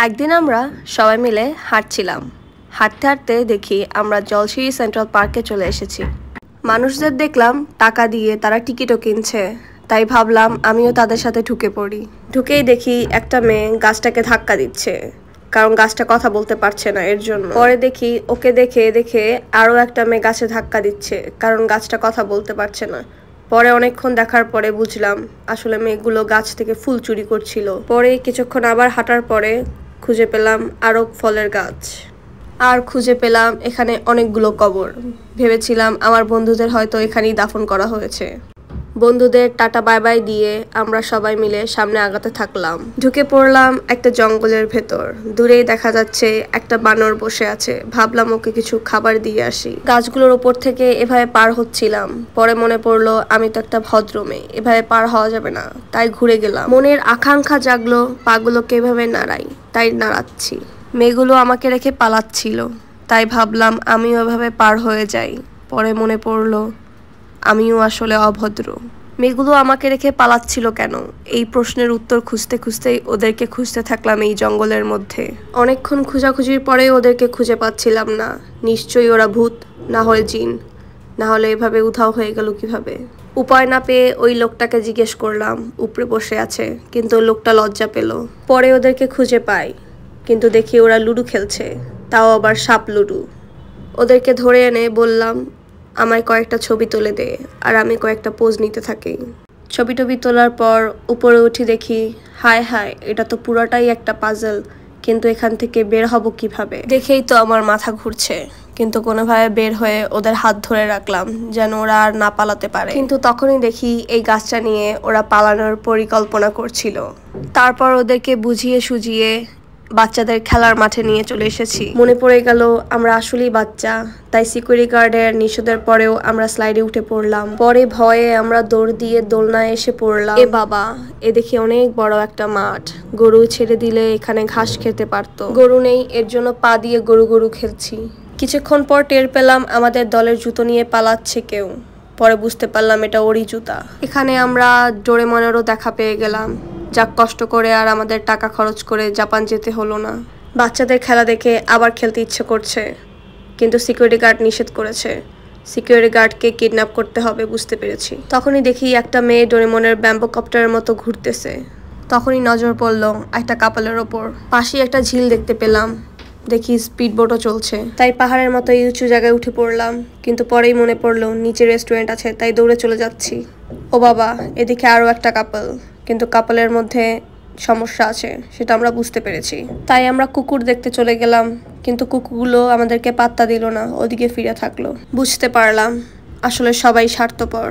একদিন আমরা সবাই মিলে হাঁটছিলাম। হাঁটতে হাঁটতে দেখি আমরা জলশিরি সেন্ট্রাল পার্কে চলে এসেছি। মানুষদের দেখলাম টাকা দিয়ে তারা টিকিটও কিনছে, তাই ভাবলাম আমিও তাদের সাথে ঢুকে পড়ি। ঢুকেই দেখি একটা মেয়ে গাছটাকে ধাক্কা দিচ্ছে, কারণ গাছটা কথা বলতে পারছে না এর জন্য। পরে দেখি ওকে দেখে দেখে আরও একটা মেয়ে গাছে ধাক্কা দিচ্ছে, কারণ গাছটা কথা বলতে পারছে না। পরে অনেকক্ষণ দেখার পরে বুঝলাম আসলে মেয়েগুলো গাছ থেকে ফুল চুরি করছিল। পরে কিছুক্ষণ আবার হাঁটার পরে খুঁজে পেলাম আরও ফলের গাছ, আর খুঁজে পেলাম এখানে অনেকগুলো কবর। ভেবেছিলাম আমার বন্ধুদের হয়তো এখানেই দাফন করা হয়েছে। বন্ধুদের টাটা বাই বাই দিয়ে আমরা সবাই মিলে সামনে আগাতে থাকলাম। ঢুকে পড়লাম একটা জঙ্গলের ভেতর। দূরেই দেখা যাচ্ছে একটা বানর বসে আছে। ভাবলাম ওকে কিছু খাবার দিয়ে আসি। গাছগুলোর ওপর থেকে এভাবে পার হচ্ছিলাম। পরে মনে পড়লো আমি তো একটা ভদ্র মেয়ে, এভাবে পার হওয়া যাবে না, তাই ঘুরে গেলাম। মনের আকাঙ্ক্ষা জাগলো পাগুলোকে এভাবে নাড়াই, তাই নাড়াচ্ছি। মেয়েগুলো আমাকে রেখে পালাচ্ছিল, তাই ভাবলাম আমিও এভাবে পার হয়ে যাই। পরে মনে পড়লো আমিও আসলে অভদ্র। মেয়েগুলো আমাকে রেখে পালাচ্ছিল কেন, এই প্রশ্নের উত্তর খুঁজতে খুঁজতেই ওদেরকে খুঁজতে থাকলাম এই জঙ্গলের মধ্যে। অনেকক্ষণ খোঁজাখুঁজির পরে ওদেরকে খুঁজে পাচ্ছিলাম না। নিশ্চয়ই ওরা ভূত, না হলে জিন, না হলে এভাবে উধাও হয়ে গেল কিভাবে। উপায় না পেয়ে ওই লোকটাকে জিজ্ঞেস করলাম, উপরে বসে আছে, কিন্তু লোকটা লজ্জা পেল। পরে ওদেরকে খুঁজে পাই, কিন্তু দেখি ওরা লুডো খেলছে, তাও আবার সাপ লুডো। ওদেরকে ধরে এনে বললাম আমায় কয়েকটা ছবি তুলে দে, আর আমি কয়েকটা পোজ নিতে থাকি। ছবি টবি তোলার পর উপরে উঠি, দেখি হায় হায়, এটা তো পুরাটাই একটা পাজল, কিন্তু এখান থেকে বের হব কিভাবে। দেখেই তো আমার মাথা ঘুরছে, কিন্তু কোনোভাবে বের হয়ে ওদের হাত ধরে রাখলাম যেন ওরা আর না পালাতে পারে। কিন্তু তখনই দেখি এই গাছটা নিয়ে ওরা পালানোর পরিকল্পনা করছিল। তারপর ওদেরকে বুঝিয়ে সুঝিয়ে বাচ্চাদের খেলার মাঠে নিয়ে চলে এসেছি। মনে পড়ে গেল আমরা আসলেই বাচ্চা, তাই সিকিউরিটি গার্ডের নিষেধের পরেও আমরা স্লাইডে উঠে পড়লাম। পরে ভয়ে আমরা দৌড় দিয়ে দোলনায় এসে পড়লাম। এ বাবা, এ দেখি অনেক বড় একটা মাঠ। গরু ছেড়ে দিলে এখানে ঘাস খেতে পারতো, গরু নেই, এর জন্য পা দিয়ে গরু গরু খেলছি। কিছুক্ষণ পর টের পেলাম আমাদের দলের জুতো নিয়ে পালাচ্ছে কেউ। পরে বুঝতে পারলাম এটা ওরই জুতা। এখানে আমরা ডোরেমনেরও দেখা পেয়ে গেলাম। যাক, কষ্ট করে আর আমাদের টাকা খরচ করে জাপান যেতে হলো না। বাচ্চাদের খেলা দেখে আবার খেলতে ইচ্ছে করছে, কিন্তু সিকিউরিটি গার্ড নিষেধ করেছে। সিকিউরিটি গার্ডকে কিডন্যাপ করতে হবে বুঝতে পেরেছি। তখনই দেখি একটা মেয়ে ডোরেমনের ব্যাম্বো কপ্টারের মতো ঘুরতেছে। তখনই নজর পড়লো একটা কাপলের ওপর। পাশেই একটা ঝিল দেখতে পেলাম, দেখি স্পিড বোটও চলছে। তাই পাহাড়ের মতো উঁচু জায়গায় উঠে পড়লাম, কিন্তু পরেই মনে পড়লো নিচে রেস্টুরেন্ট আছে, তাই দৌড়ে চলে যাচ্ছি। ও বাবা, এদিকে আরও একটা কাপল, কিন্তু কাপলের মধ্যে সমস্যা আছে, সেটা আমরা বুঝতে পেরেছি। তাই আমরা কুকুর দেখতে চলে গেলাম, কিন্তু কুকুরগুলো আমাদেরকে পাত্তা দিল না, ওদিকে ফিরে থাকলো। বুঝতে পারলাম আসলে সবাই স্বার্থপর।